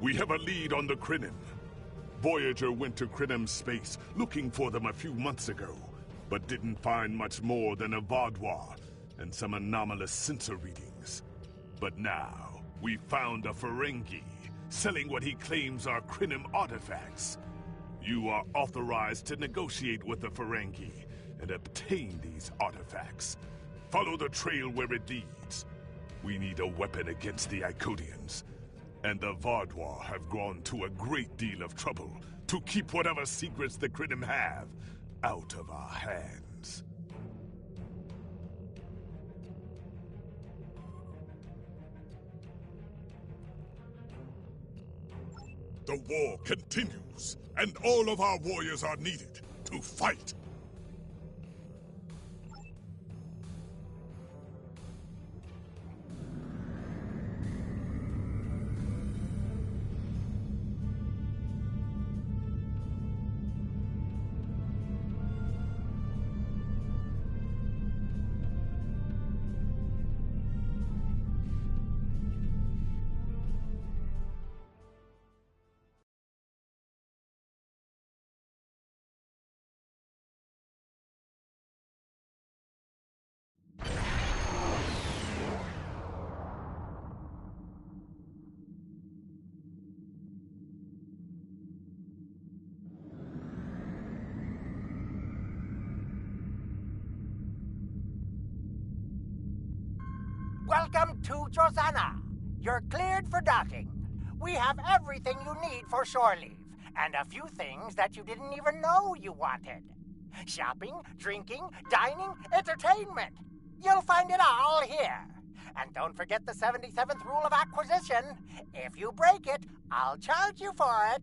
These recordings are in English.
We have a lead on the Krynim. Voyager went to Krynim's space looking for them a few months ago, but didn't find much more than a Vaudois and some anomalous sensor readings. But now, we found a Ferengi selling what he claims are Krynim artifacts. You are authorized to negotiate with the Ferengi and obtain these artifacts. Follow the trail where it leads. We need a weapon against the Icodians. And the Vaudois have gone to a great deal of trouble to keep whatever secrets the Krynim have out of our hands. The war continues, and all of our warriors are needed to fight. Welcome to Josana. You're cleared for docking. We have everything you need for shore leave, and a few things that you didn't even know you wanted. Shopping, drinking, dining, entertainment. You'll find it all here. And don't forget the 77th rule of acquisition. If you break it, I'll charge you for it.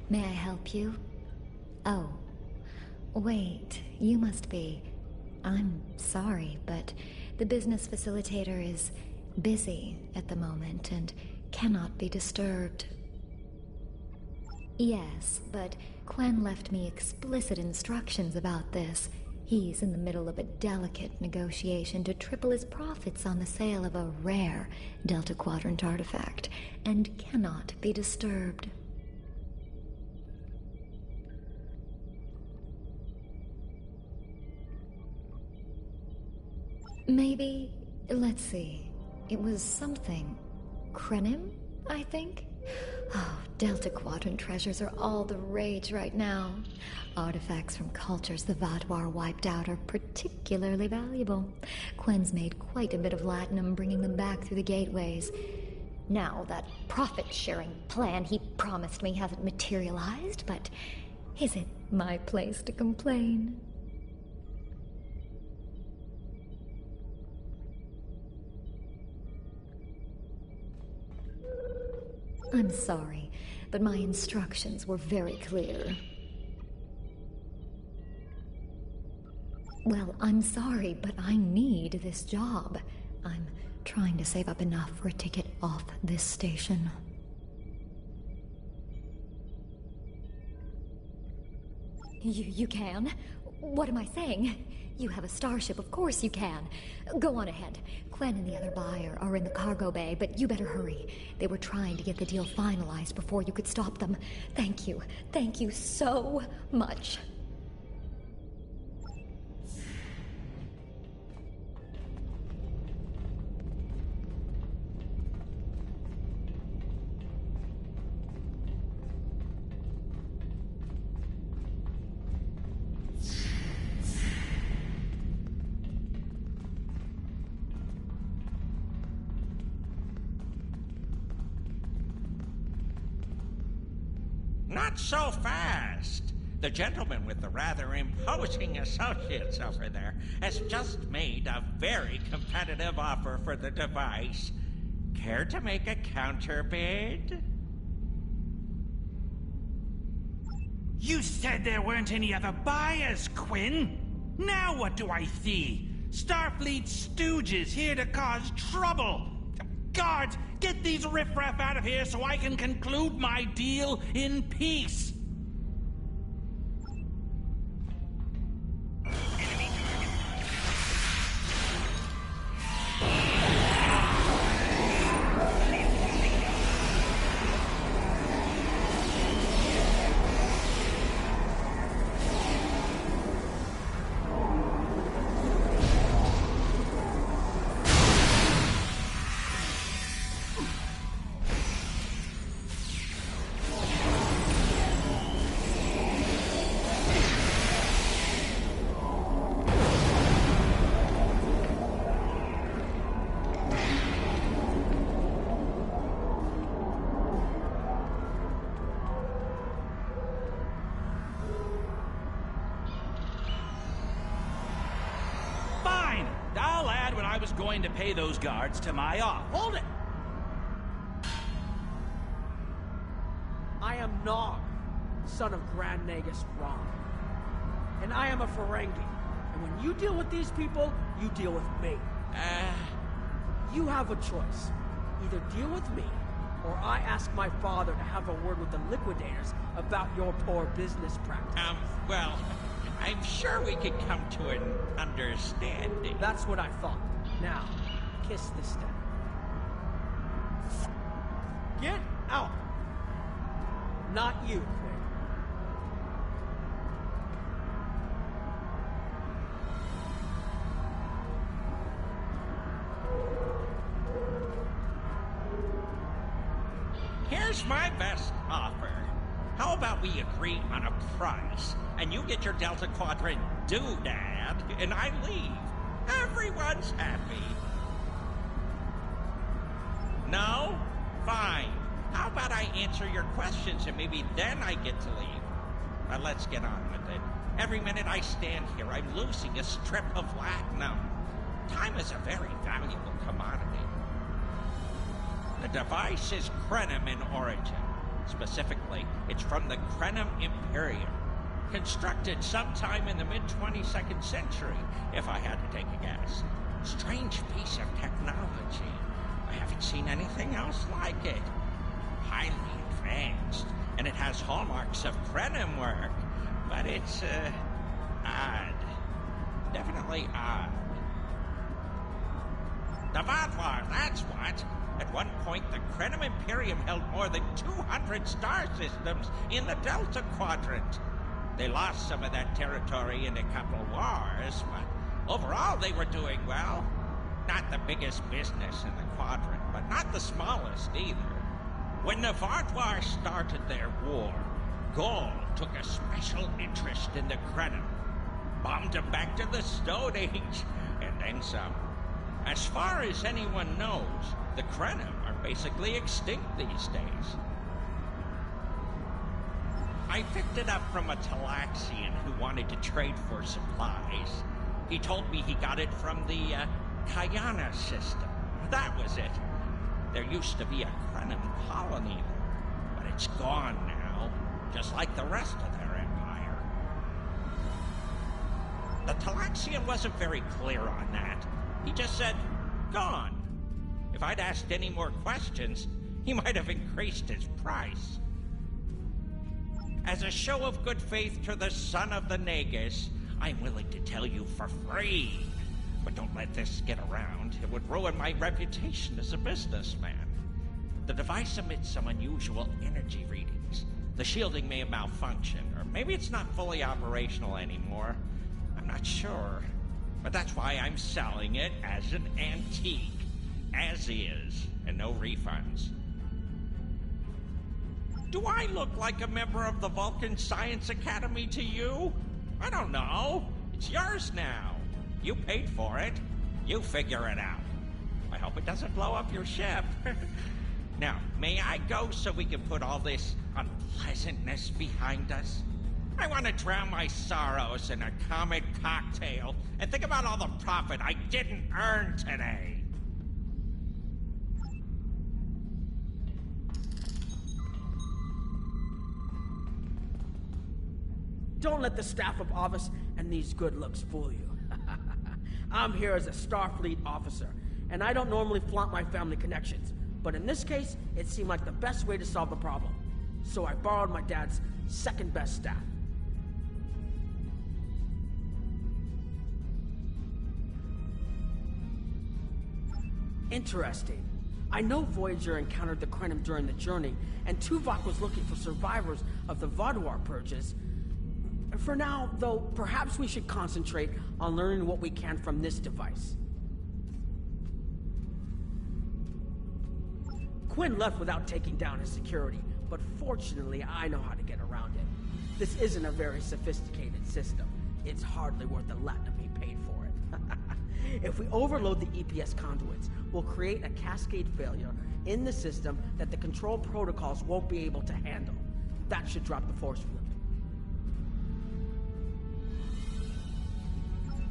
May I help you? Oh. Wait, you must be... I'm sorry, but the business facilitator is busy at the moment and cannot be disturbed. Yes, but Quen left me explicit instructions about this. He's in the middle of a delicate negotiation to triple his profits on the sale of a rare Delta Quadrant artifact, and cannot be disturbed. Maybe, let's see, it was something. Krenim, I think? Oh, Delta Quadrant treasures are all the rage right now. Artifacts from cultures the Vaadwaur wiped out are particularly valuable. Quen's made quite a bit of latinum bringing them back through the gateways. Now, that profit-sharing plan he promised me hasn't materialized, but is it my place to complain? I'm sorry, but my instructions were very clear. Well, I'm sorry, but I need this job. I'm trying to save up enough for a ticket off this station. You can? What am I saying? You have a starship, of course you can. Go on ahead. Quen and the other buyer are in the cargo bay, but you better hurry. They were trying to get the deal finalized before you could stop them. Thank you. Thank you so much. Not so fast. The gentleman with the rather imposing associates over there has just made a very competitive offer for the device. Care to make a counterbid? You said there weren't any other buyers, Quinn. Now what do I see? Starfleet stooges here to cause trouble. Guards, get these riffraff out of here so I can conclude my deal in peace. I was going to pay those guards to my off. Hold it! I am Nog, son of Grand Nagus Rom. And I am a Ferengi. And when you deal with these people, you deal with me. You have a choice. Either deal with me, or I ask my father to have a word with the liquidators about your poor business practice. Well, I'm sure we could come to an understanding. That's what I thought. Now, kiss this step. Get out! Not you, Quinn. Here's my best offer. How about we agree on a price, and you get your Delta Quadrant doodad, and I leave. Everyone's happy. No? Fine. How about I answer your questions and maybe then I get to leave? But let's get on with it. Every minute I stand here, I'm losing a strip of latinum. Time is a very valuable commodity. The device is Krenim in origin. Specifically, it's from the Krenim Imperium. Constructed sometime in the mid-22nd century, if I had to take a guess. Strange piece of technology. I haven't seen anything else like it. Highly advanced, and it has hallmarks of Krenim work. But it's, odd. Definitely odd. The Vatlar, that's what. At one point, the Krenim Imperium held more than 200 star systems in the Delta Quadrant. They lost some of that territory in a couple wars, but overall they were doing well. Not the biggest business in the quadrant, but not the smallest either. When the Vatlar started their war, Gaul took a special interest in the Krenim. Bombed them back to the Stone Age, and then some. As far as anyone knows, the Krenim are basically extinct these days. I picked it up from a Talaxian who wanted to trade for supplies. He told me he got it from the, Kayana system. That was it. There used to be a Krenim colony, but it's gone now, just like the rest of their empire. The Talaxian wasn't very clear on that. He just said, gone. If I'd asked any more questions, he might have increased his price. As a show of good faith to the son of the Nagus, I'm willing to tell you for free. But don't let this get around. It would ruin my reputation as a businessman. The device emits some unusual energy readings. The shielding may have malfunctioned, or maybe it's not fully operational anymore. I'm not sure. But that's why I'm selling it as an antique. As is, and no refunds. Do I look like a member of the Vulcan Science Academy to you? I don't know. It's yours now. You paid for it. You figure it out. I hope it doesn't blow up your ship. Now, may I go so we can put all this unpleasantness behind us? I want to drown my sorrows in a comet cocktail and think about all the profit I didn't earn today. Don't let the staff of Office and these good looks fool you. I'm here as a Starfleet officer, and I don't normally flaunt my family connections. But in this case, it seemed like the best way to solve the problem. So I borrowed my dad's second best staff. Interesting. I know Voyager encountered the Krenim during the journey, and Tuvok was looking for survivors of the Vatlar purges. For now, though, perhaps we should concentrate on learning what we can from this device. Quinn left without taking down his security, but fortunately I know how to get around it. This isn't a very sophisticated system. It's hardly worth the latinum he paid for it. If we overload the EPS conduits, we'll create a cascade failure in the system that the control protocols won't be able to handle. That should drop the force field.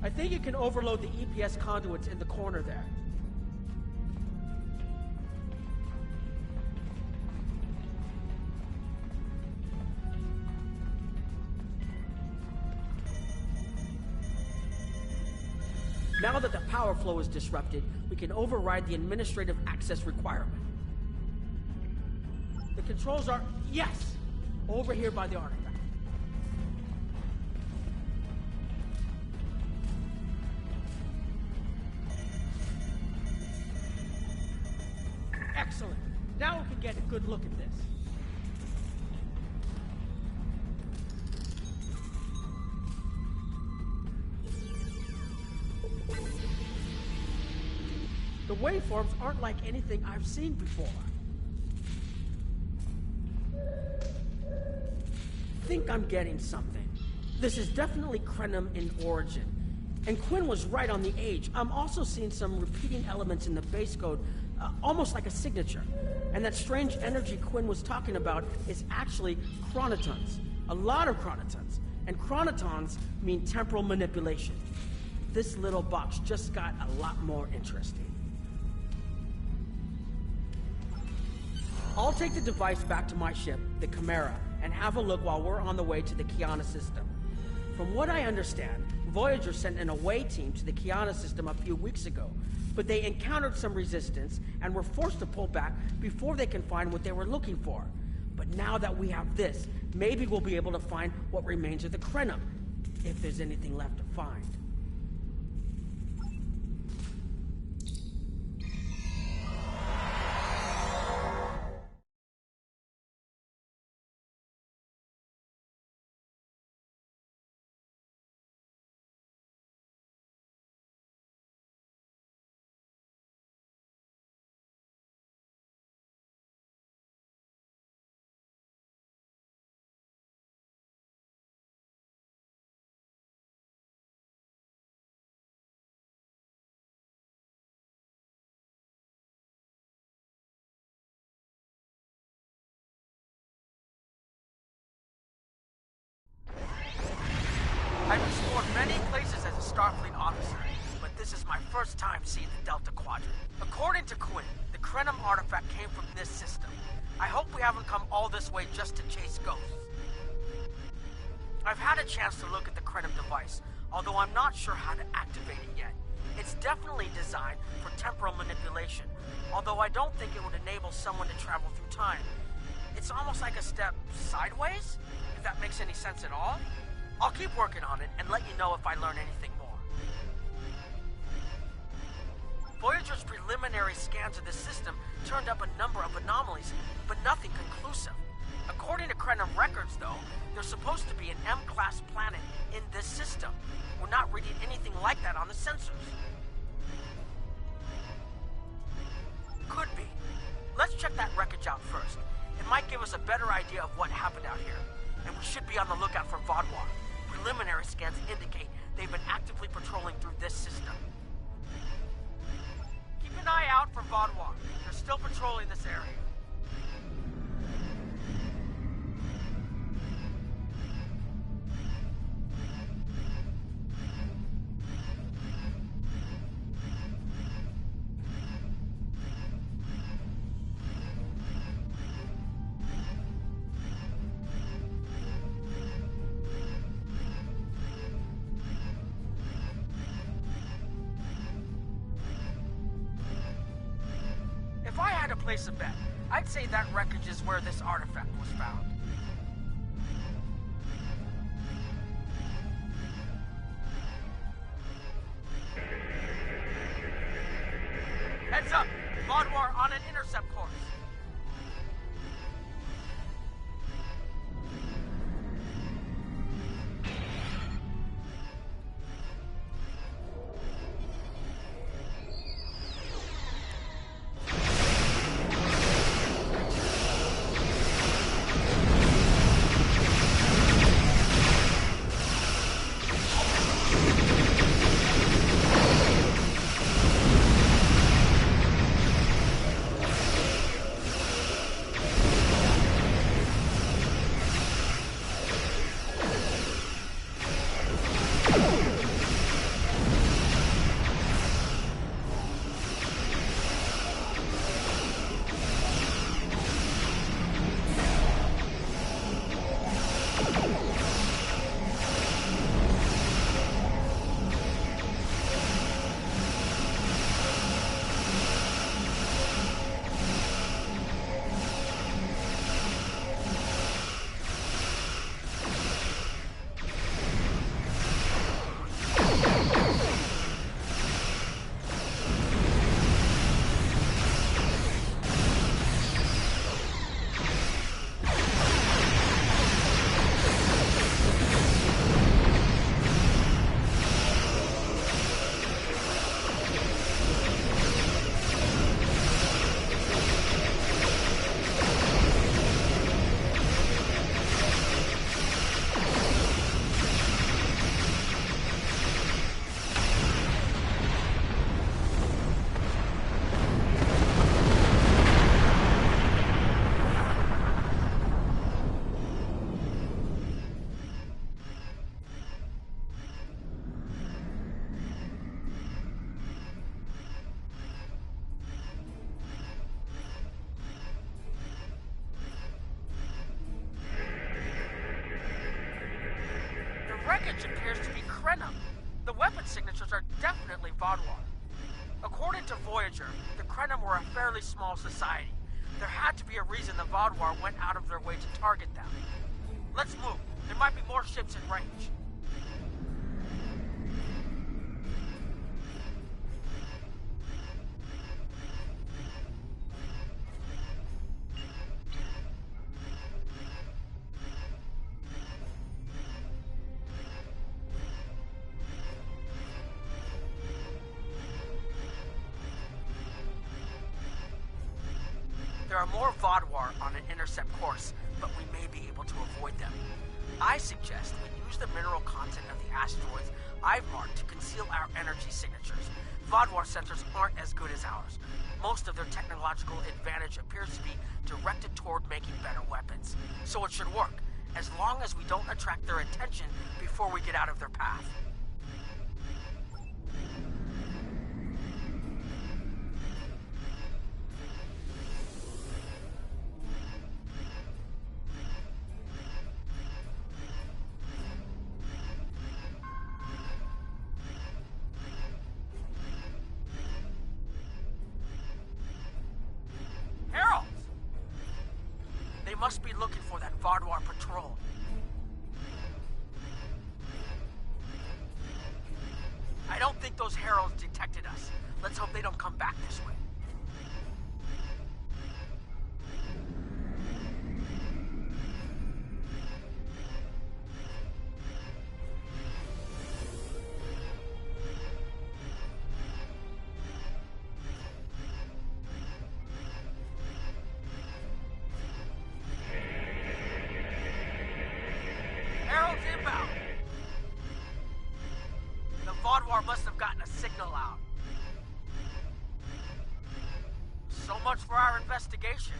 I think you can overload the EPS conduits in the corner there. Now that the power flow is disrupted, we can override the administrative access requirement. The controls are, yes, over here by the artifact. Excellent. Now we can get a good look at this. The waveforms aren't like anything I've seen before. I think I'm getting something. This is definitely Krenim in origin. And Quinn was right on the age. I'm also seeing some repeating elements in the base code, almost like a signature. And that strange energy Quinn was talking about is actually chronotons. A lot of chronotons. And chronotons mean temporal manipulation. This little box just got a lot more interesting. I'll take the device back to my ship, the Chimera, and have a look while we're on the way to the Kiana system. From what I understand, Voyager sent an away team to the Kiana system a few weeks ago, but they encountered some resistance and were forced to pull back before they can find what they were looking for. But now that we have this, maybe we'll be able to find what remains of the Krenim, if there's anything left to find. I've explored many places as a Starfleet officer, but this is my first time seeing the Delta Quadrant. According to Quinn, the Krenim artifact came from this system. I hope we haven't come all this way just to chase ghosts. I've had a chance to look at the Krenim device, although I'm not sure how to activate it yet. It's definitely designed for temporal manipulation, although I don't think it would enable someone to travel through time. It's almost like a step sideways, if that makes any sense at all. I'll keep working on it and let you know if I learn anything more. Voyager's preliminary scans of the system turned up a number of anomalies, but nothing conclusive. According to Krenim records, though, there's supposed to be an M-class planet in this system. We're not reading anything like that on the sensors. Could be. Let's check that wreckage out first. It might give us a better idea of what happened out here. And we should be on the lookout for Vaadwaur. Preliminary scans indicate they've been actively patrolling through this system. Keep an eye out for Vaadwaur. They're still patrolling this area. If I had to place a bet, I'd say that wreckage is where this artifact was found. Heads up! Vaadwaur on an intercept course. Vaadwaur. According to Voyager, the Krenim were a fairly small society. There had to be a reason the Vaadwaur went out of their way to target them. Let's move. There might be more ships in range. There are more Vaadwaur on an intercept course, but we may be able to avoid them. I suggest we use the mineral content of the asteroids I've marked to conceal our energy signatures. Vaadwaur sensors aren't as good as ours. Most of their technological advantage appears to be directed toward making better weapons. So it should work, as long as we don't attract their attention before we get out of their path. They must be looking for that Vaadwaur patrol. I don't think those heralds detected us. Let's hope they don't come back this way. Inbound. The Vaadwaur must have gotten a signal out. So much for our investigation.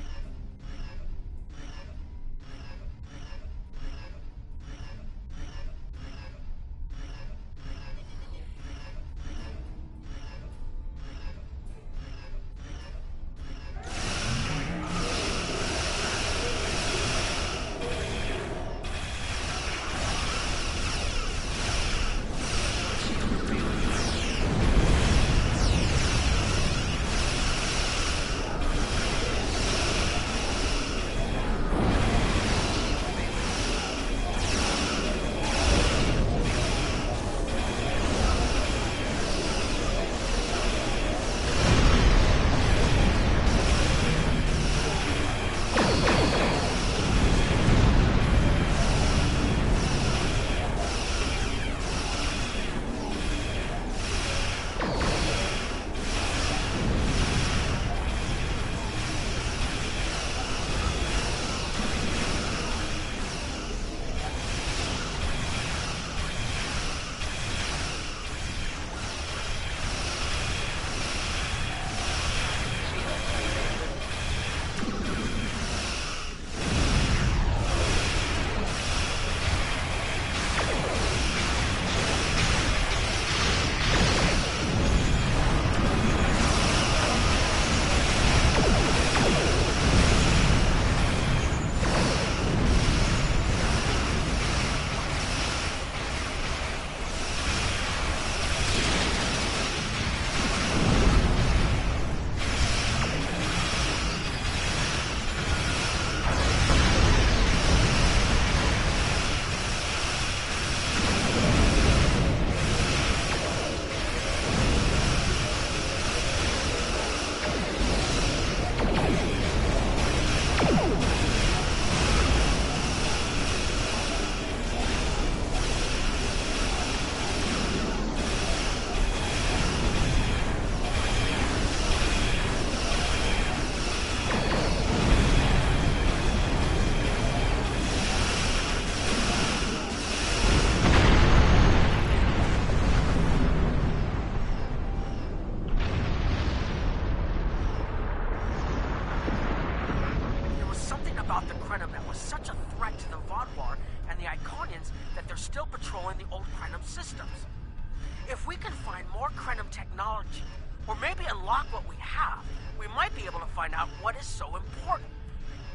If we can find more Krenim technology, or maybe unlock what we have, we might be able to find out what is so important.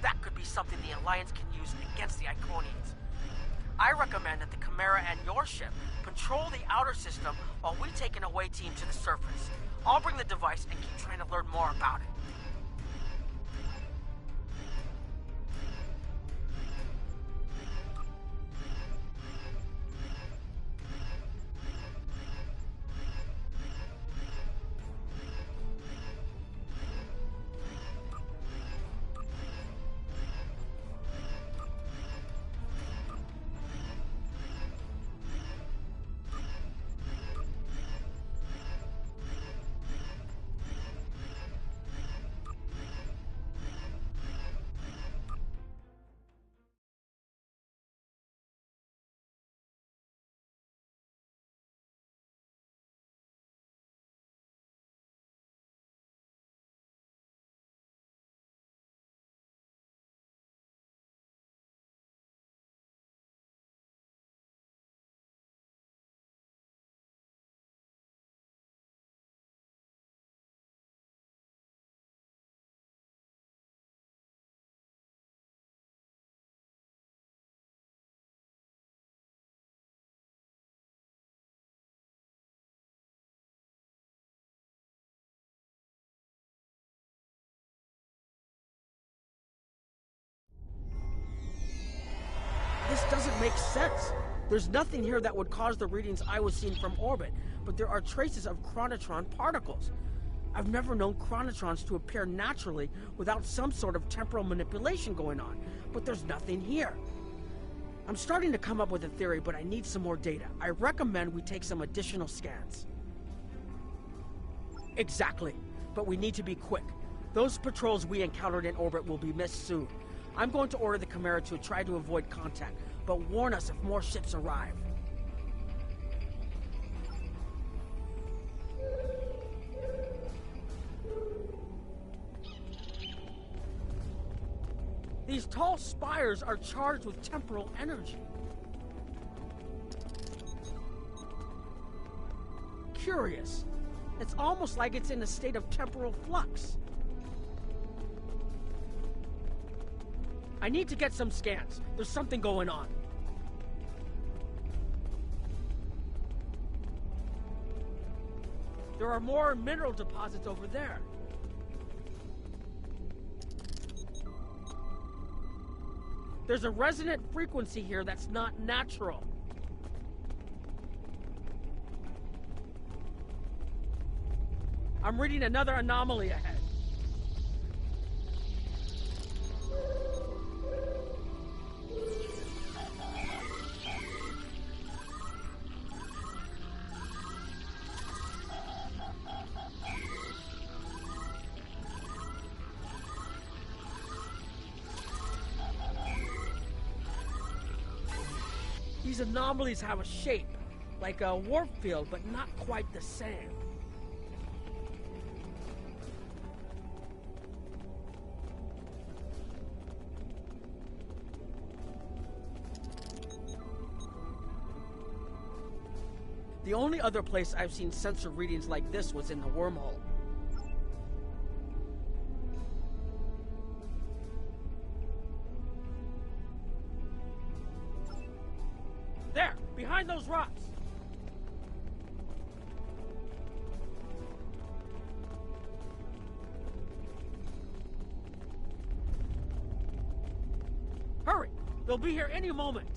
That could be something the Alliance can use against the Iconians. I recommend that the Chimera and your ship, control the outer system while we take an away team to the surface. I'll bring the device and keep trying to learn more about it. This doesn't make sense. There's nothing here that would cause the readings I was seeing from orbit, but there are traces of chronotron particles. I've never known chronotrons to appear naturally without some sort of temporal manipulation going on, but there's nothing here. I'm starting to come up with a theory, but I need some more data. I recommend we take some additional scans. Exactly, but we need to be quick. Those patrols we encountered in orbit will be missed soon. I'm going to order the Chimera to try to avoid contact, but warn us if more ships arrive. These tall spires are charged with temporal energy. Curious. It's almost like it's in a state of temporal flux. I need to get some scans. There's something going on. There are more mineral deposits over there. There's a resonant frequency here that's not natural. I'm reading another anomaly ahead. These anomalies have a shape, like a warp field, but not quite the same. The only other place I've seen sensor readings like this was in the wormhole. There, behind those rocks. Hurry, they'll be here any moment.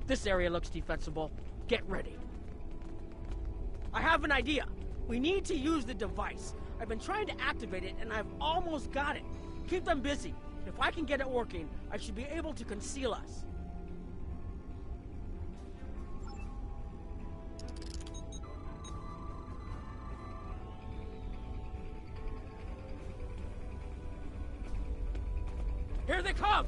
This area looks defensible. Get ready. I have an idea. We need to use the device. I've been trying to activate it, and I've almost got it. Keep them busy. If I can get it working, I should be able to conceal us. Here they come!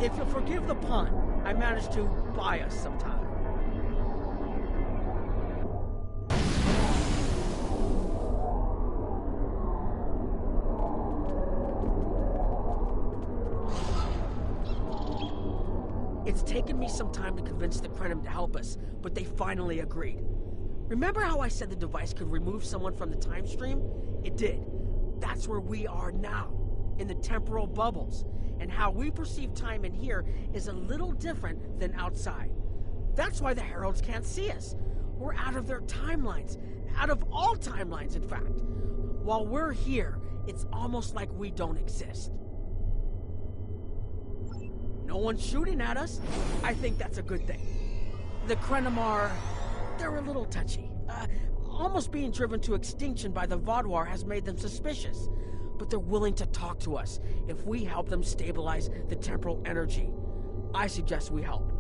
If you'll forgive the pun, I managed to buy us some time. It's taken me some time to convince the Krenim to help us, but they finally agreed. Remember how I said the device could remove someone from the time stream? It did. That's where we are now, in the temporal bubbles. And how we perceive time in here is a little different than outside. That's why the Heralds can't see us. We're out of their timelines. Out of all timelines, in fact. While we're here, it's almost like we don't exist. No one's shooting at us. I think that's a good thing. The Krenim they're a little touchy. Almost being driven to extinction by the Vaadwaur has made them suspicious. But they're willing to talk to us if we help them stabilize the temporal energy. I suggest we help.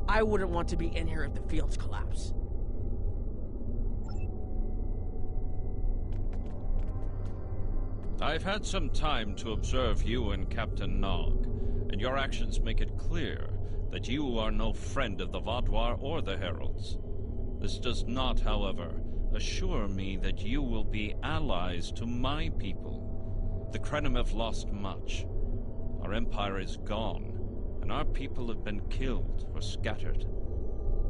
I wouldn't want to be in here if the fields collapse. I've had some time to observe you and Captain Nog, and your actions make it clear that you are no friend of the Vaadwaur or the Heralds. This does not, however, assure me that you will be allies to my people. The Krenim have lost much. Our empire is gone, and our people have been killed or scattered.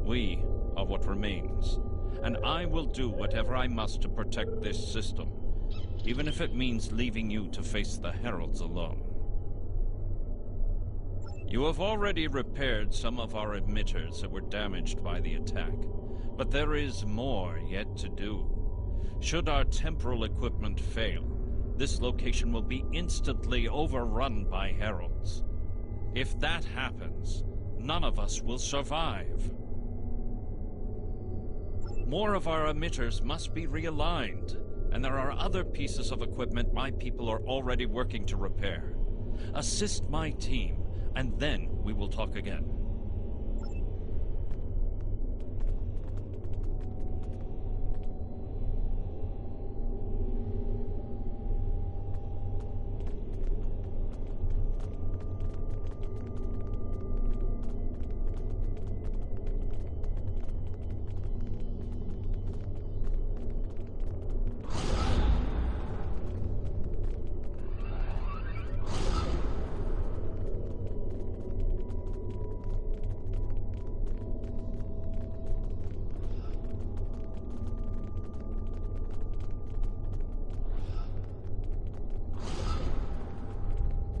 We are what remains, and I will do whatever I must to protect this system, even if it means leaving you to face the Heralds alone. You have already repaired some of our emitters that were damaged by the attack, but there is more yet to do. Should our temporal equipment fail, this location will be instantly overrun by Heralds. If that happens, none of us will survive. More of our emitters must be realigned, and there are other pieces of equipment my people are already working to repair. Assist my team, and then we will talk again.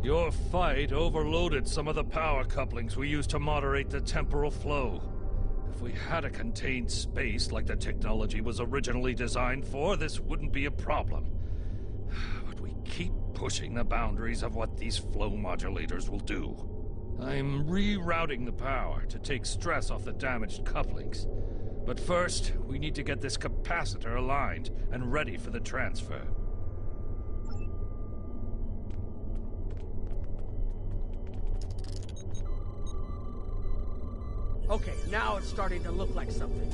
Your fight overloaded some of the power couplings we used to moderate the temporal flow. If we had a contained space like the technology was originally designed for, this wouldn't be a problem. But we keep pushing the boundaries of what these flow modulators will do. I'm rerouting the power to take stress off the damaged couplings. But first, we need to get this capacitor aligned and ready for the transfer. Okay, now it's starting to look like something.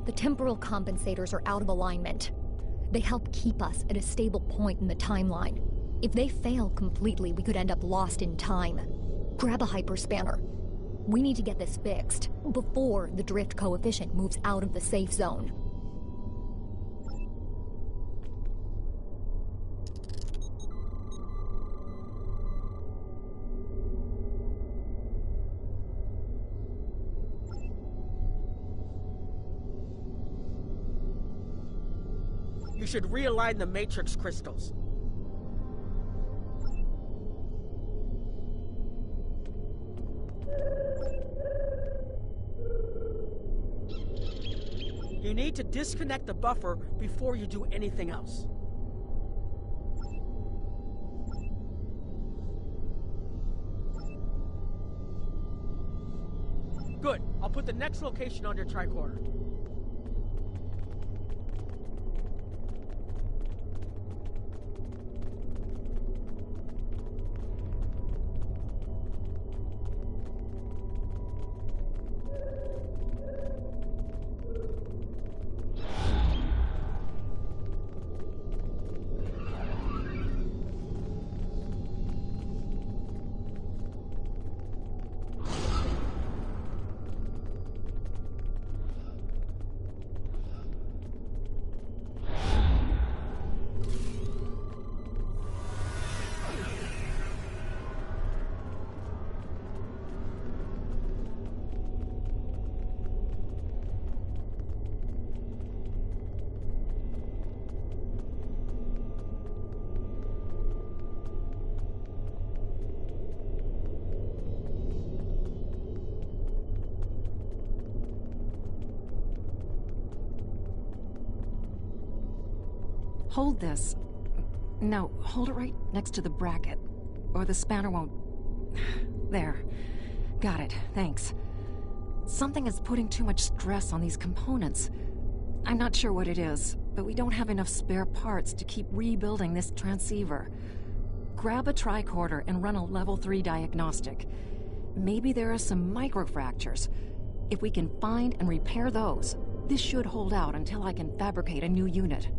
The temporal compensators are out of alignment. They help keep us at a stable point in the timeline. If they fail completely, we could end up lost in time. Grab a hyperspanner. We need to get this fixed before the drift coefficient moves out of the safe zone. You should realign the matrix crystals. need to disconnect the buffer before you do anything else. Good. I'll put the next location on your tricorder. Hold this. No, hold it right next to the bracket, or the spanner won't... There. Got it, thanks. Something is putting too much stress on these components. I'm not sure what it is, but we don't have enough spare parts to keep rebuilding this transceiver. Grab a tricorder and run a level 3 diagnostic. Maybe there are some microfractures. If we can find and repair those, this should hold out until I can fabricate a new unit.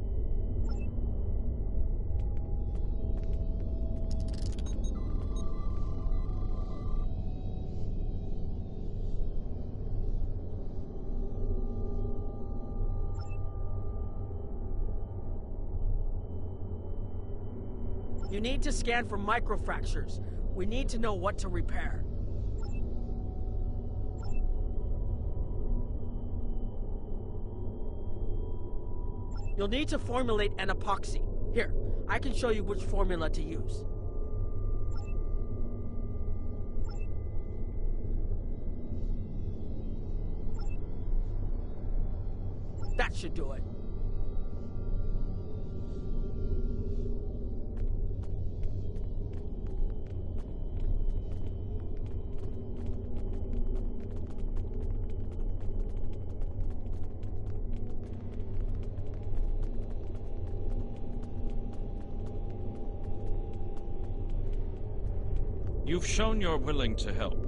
You need to scan for microfractures. We need to know what to repair. You'll need to formulate an epoxy. Here, I can show you which formula to use. That should do it. You've shown you're willing to help.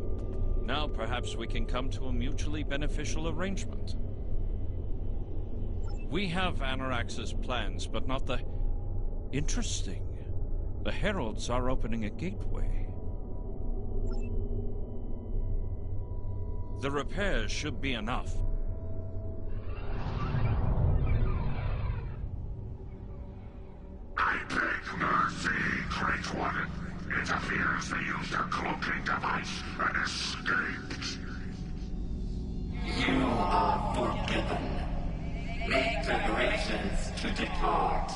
Now perhaps we can come to a mutually beneficial arrangement. We have Anorax's plans, but not the... Interesting. The Heralds are opening a gateway. The repairs should be enough. I beg mercy, Great One. It appears they used a cloaking device and escaped. You are forgiven. Make preparations to depart.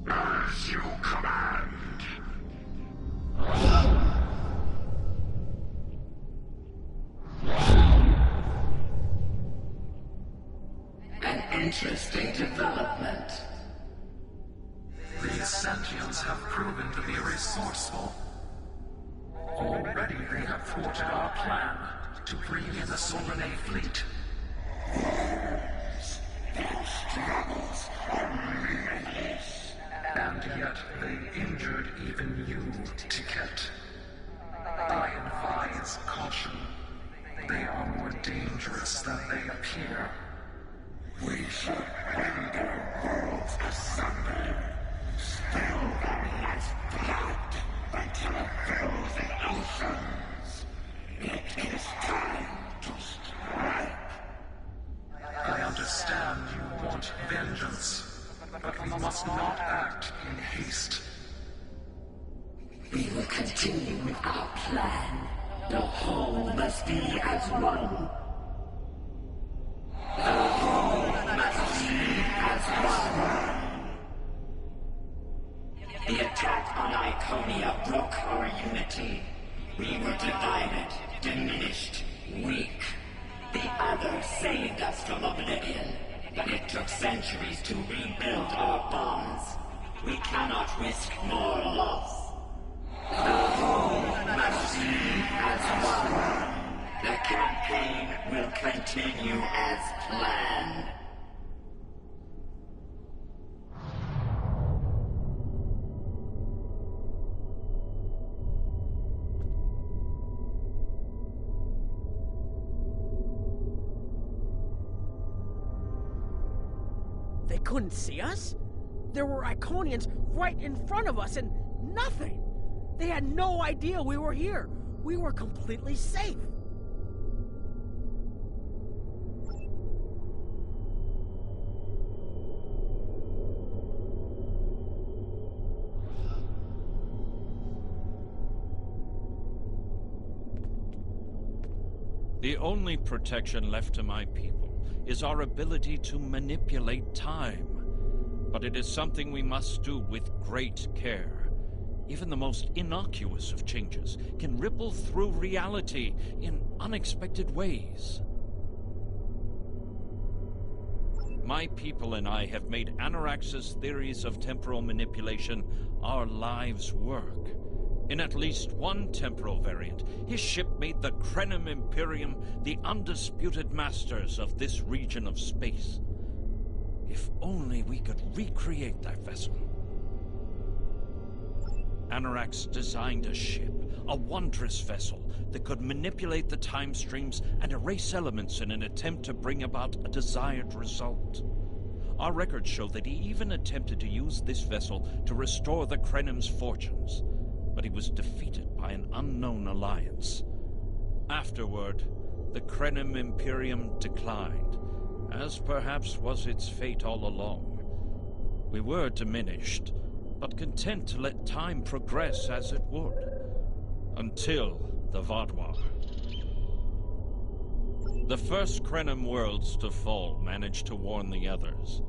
As you command. An interesting development. These Sentients have proven to be resourceful. Already they have thwarted our plan to bring in the Solanae fleet. And yet they injured even you, Ticket. I advise caution. They are more dangerous than they appear. We should render worlds asunder. Still there is blood until it fills the oceans. It is time to strike. I understand you want vengeance, but we must not act in haste. We will continue with our plan. The whole must be as one. The whole must be as one. The attack on Iconia broke our unity. We were divided, diminished, weak. The other saved us from oblivion. but it took centuries to rebuild our bonds. We cannot risk more loss. The whole must be as one. The campaign will continue as planned. They couldn't see us? There were Iconians right in front of us and nothing! They had no idea we were here. We were completely safe. The only protection left to my people is our ability to manipulate time. But it is something we must do with great care. Even the most innocuous of changes can ripple through reality in unexpected ways. My people and I have made Anarax's theories of temporal manipulation our lives' work. In at least one temporal variant, his ship made the Krenim Imperium the undisputed masters of this region of space. If only we could recreate that vessel. Anarax designed a ship, a wondrous vessel that could manipulate the time streams and erase elements in an attempt to bring about a desired result. Our records show that he even attempted to use this vessel to restore the Krenim's fortunes, but he was defeated by an unknown alliance. Afterward, the Krenim Imperium declined, as perhaps was its fate all along. We were diminished, but content to let time progress as it would, until the Vaadwaur. The first Krenim worlds to fall managed to warn the others.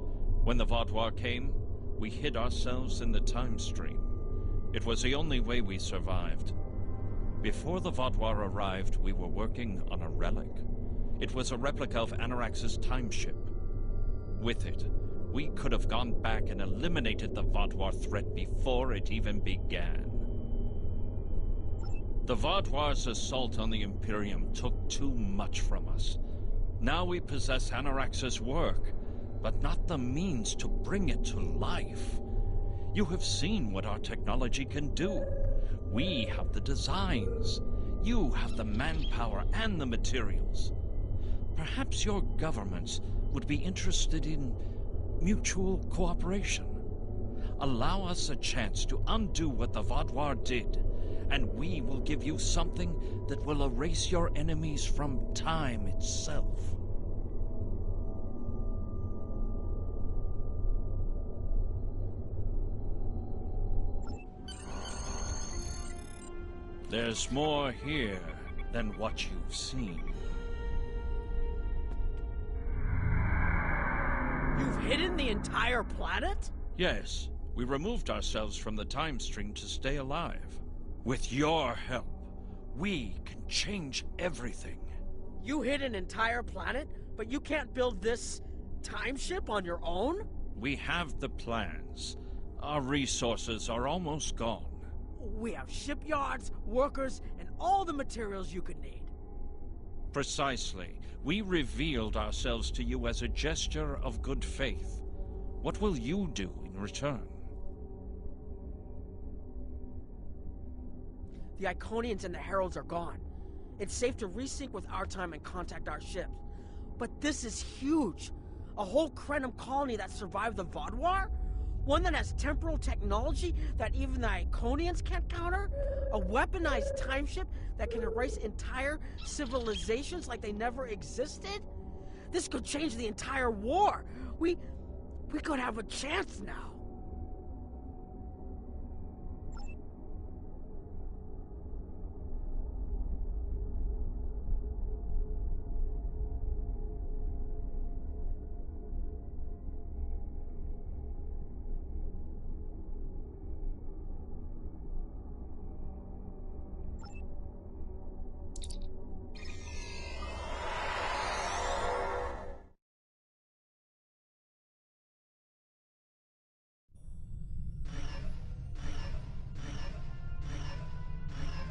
When the Vaadwaur came, we hid ourselves in the time stream. It was the only way we survived. Before the Vaadwaur arrived, we were working on a relic. It was a replica of Anarax's time ship. With it, we could have gone back and eliminated the Vaadwaur threat before it even began. The Vaadwaur's assault on the Imperium took too much from us. Now we possess Anarax's work, but not the means to bring it to life. You have seen what our technology can do. We have the designs. You have the manpower and the materials. Perhaps your governments would be interested in mutual cooperation. Allow us a chance to undo what the Vaadwaur did, and we will give you something that will erase your enemies from time itself. There's more here than what you've seen. You've hidden the entire planet? Yes, we removed ourselves from the time stream to stay alive. With your help, we can change everything. You hid an entire planet, but you can't build this time ship on your own? We have the plans. Our resources are almost gone. We have shipyards, workers, and all the materials you could need. Precisely. We revealed ourselves to you as a gesture of good faith. What will you do in return? The Iconians and the Heralds are gone. It's safe to resync with our time and contact our ships. But this is huge. A whole Krenim colony that survived the Vaadwaur? One that has temporal technology that even the Iconians can't counter? A weaponized time ship that can erase entire civilizations like they never existed? This could change the entire war. We could have a chance now.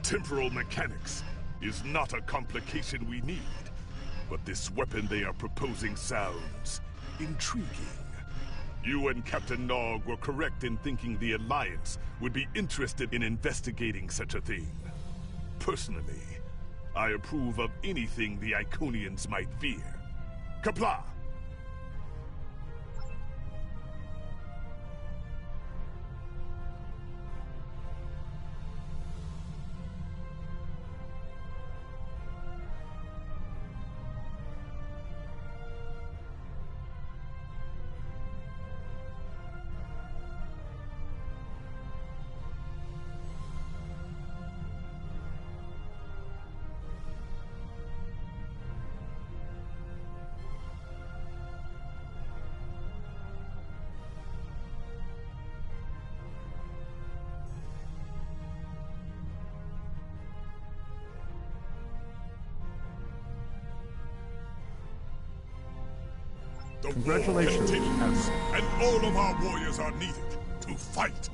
temporal mechanics is not a complication we need, but this weapon they are proposing sounds intriguing. You and Captain Nog were correct in thinking the Alliance would be interested in investigating such a thing. Personally, I approve of anything the Iconians might fear. Kapla! The Congratulations. war continues, and all of our warriors are needed to fight.